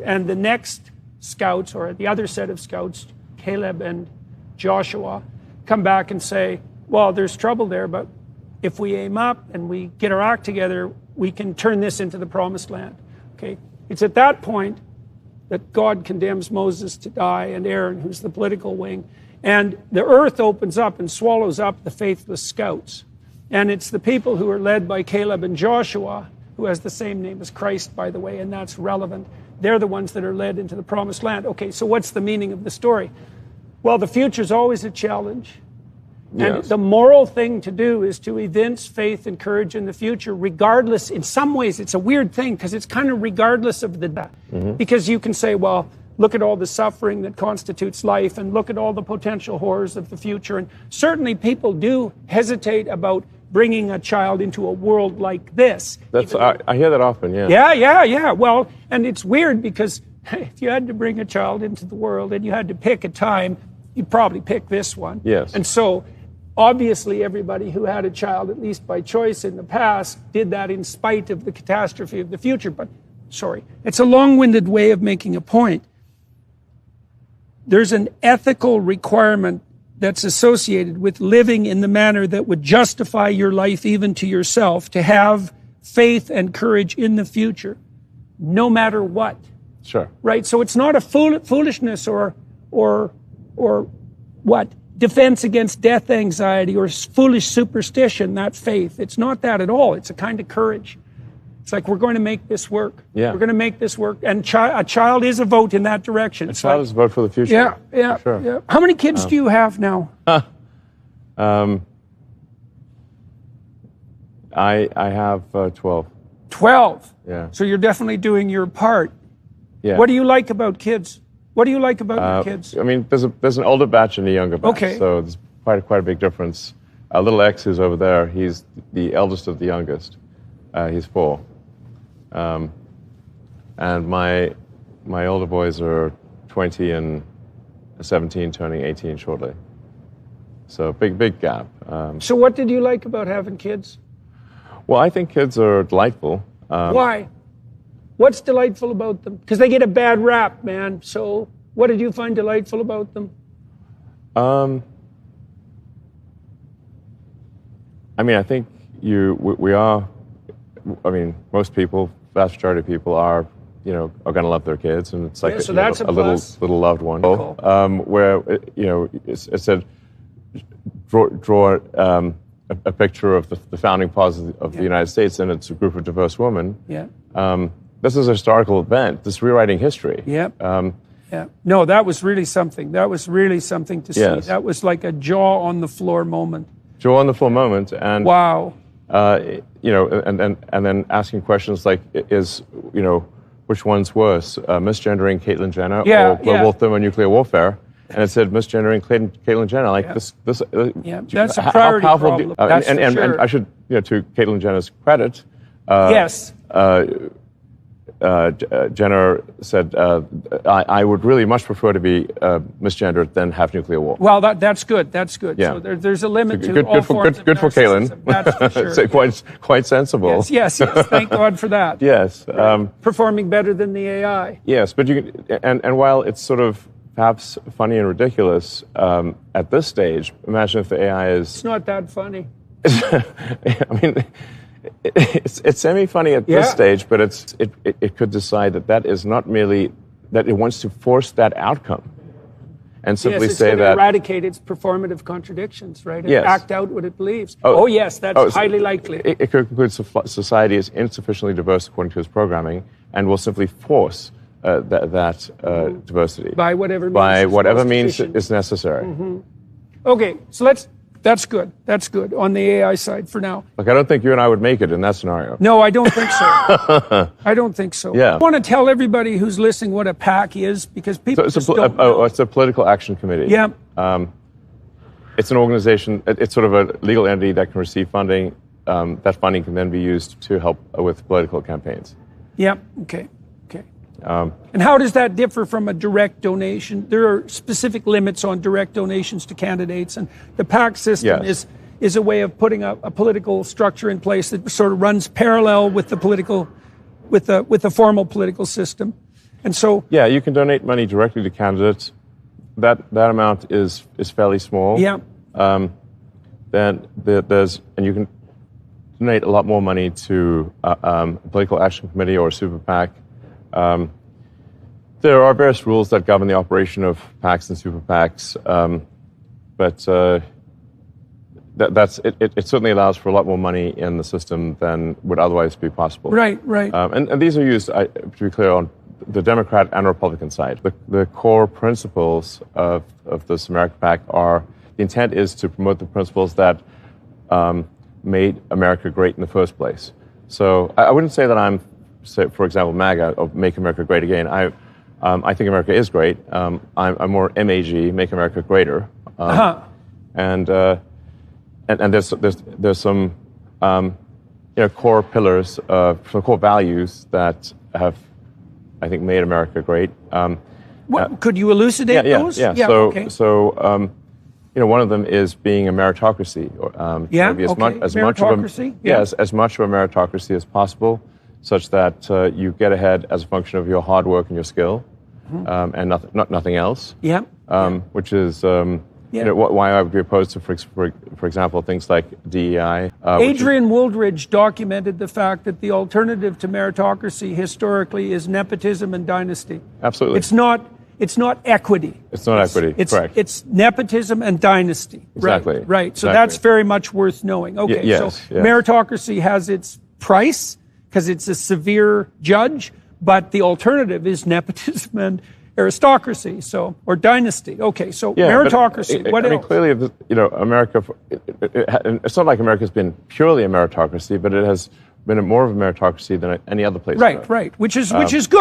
And the next scouts, or the other set of scouts, Caleb and Joshua, come back and say, well, there's trouble there, but if we aim up and we get our act together, we can turn this into the promised land. Okay? It's at that point that God condemns Moses to die, and Aaron, who's the political wing, and the earth opens up and swallows up the faithless scouts. And it's the people who are led by Caleb and Joshua, who has the same name as Christ, by the way, and that's relevant. They're the ones that are led into the promised land. Okay, so what's the meaning of the story? Well, the future's always a challenge. And the moral thing to do is to evince faith and courage in the future, regardless. In some ways, it's a weird thing because it's kind of regardless of the death. Because you can say, well, look at all the suffering that constitutes life, and look at all the potential horrors of the future. And certainly people do hesitate about bringing a child into a world like this. I hear that often, Yeah. Well, and it's weird because if you had to bring a child into the world and you had to pick a time, you'd probably pick this one. Yes. And so obviously everybody who had a child, at least by choice in the past, did that in spite of the catastrophe of the future. But, sorry, it's a long-winded way of making a point. There's an ethical requirement that's associated with living in the manner that would justify your life even to yourself, to have faith and courage in the future, no matter what. Sure. Right? So it's not a foolishness or what? Defense against death anxiety or foolish superstition, that faith. It's not that at all. It's a kind of courage. It's like, we're going to make this work. Yeah. We're going to make this work. And a child is a vote in that direction. A child is a vote for the future. Yeah. Sure. Yeah. How many kids do you have now? I have 12. 12? Yeah. So you're definitely doing your part. Yeah. What do you like about kids? What do you like about your kids? I mean, there's an older batch and a younger batch. Okay. So there's quite a big difference. Little X who's over there, he's the eldest of the youngest. He's 4. And my older boys are 20 and 17, turning 18 shortly. So big gap. So what did you like about having kids? Well, I think kids are delightful. Why? What's delightful about them? Because they get a bad rap, man. So what did you find delightful about them? I mean, I think most people, vast majority of people are going to love their kids, and it's like so that's a little loved one. Cool. Where it said draw a picture of the founding fathers of the United States, and it's a group of diverse women. Yeah. This is a historical event. This rewriting history. Yeah. No, that was really something. That was really something to see. Yes. That was like a jaw on the floor moment. Jaw on the floor moment, and wow. And then asking questions like, which one's worse, misgendering Caitlyn Jenner or global thermonuclear warfare? And it said misgendering Caitlyn Jenner. Like this. That's a priority problem. And I should, to Caitlyn Jenner's credit. Yes. Jenner said, I would really much prefer to be misgendered than have nuclear war. Well, that's good. That's good. Yeah. So there's a limit to all good forms of good for Caitlyn. That's for sure. quite sensible. Yes. Thank God for that. Yes. Performing better than the AI. Yes, but you can, and while it's sort of perhaps funny and ridiculous at this stage, imagine if the AI is... It's not that funny. I mean... It's semi-funny at this stage, but it could decide that is not merely that it wants to force that outcome, and simply say that eradicate its performative contradictions, right? And yes. act out what it believes. Yes, that's highly likely. It could conclude society is insufficiently diverse according to its programming, and will simply force that diversity by whatever means is necessary. Mm-hmm. Okay, so That's good. That's good on the AI side for now. Look, I don't think you and I would make it in that scenario. No, I don't think so. I don't think so. Yeah. I want to tell everybody who's listening what a PAC is, because people don't know. It's a political action committee. Yeah. It's an organization. It's sort of a legal entity that can receive funding. That funding can then be used to help with political campaigns. Yeah. Okay. And how does that differ from a direct donation? There are specific limits on direct donations to candidates, and the PAC system is a way of putting a political structure in place that sort of runs parallel with the formal political system. And so, yeah, you can donate money directly to candidates. That amount is fairly small. yeah, Then and you can donate a lot more money to a political action committee or a super PAC. There are various rules that govern the operation of PACs and super PACs, but it certainly allows for a lot more money in the system than would otherwise be possible. right. And these are used, to be clear, on the Democrat and Republican side. The core principles of this America PAC are, the intent is to promote the principles that made America great in the first place. So I wouldn't say that I'm, say, for example, MAGA, or Make America Great Again. I think America is great. I'm more MAG, Make America Greater. And there's some core pillars, some core values that have, I think, made America great. Could you elucidate those? Yeah. So one of them is being a meritocracy. Maybe as much of a meritocracy as possible, such that you get ahead as a function of your hard work and your skill, and nothing else. Yeah. Which is why I would be opposed to, for example, things like DEI. Adrian Wooldridge documented the fact that the alternative to meritocracy historically is nepotism and dynasty. Absolutely. It's not equity. It's not equity. Correct. It's nepotism and dynasty. Exactly. Right. So that's very much worth knowing. Okay. Yes. Meritocracy has its price because it's a severe judge, but the alternative is nepotism and aristocracy, or dynasty. Okay, so meritocracy. What else? Clearly, America. It's not like America's been purely a meritocracy, but it has been more of a meritocracy than any other place. Right. Which is good.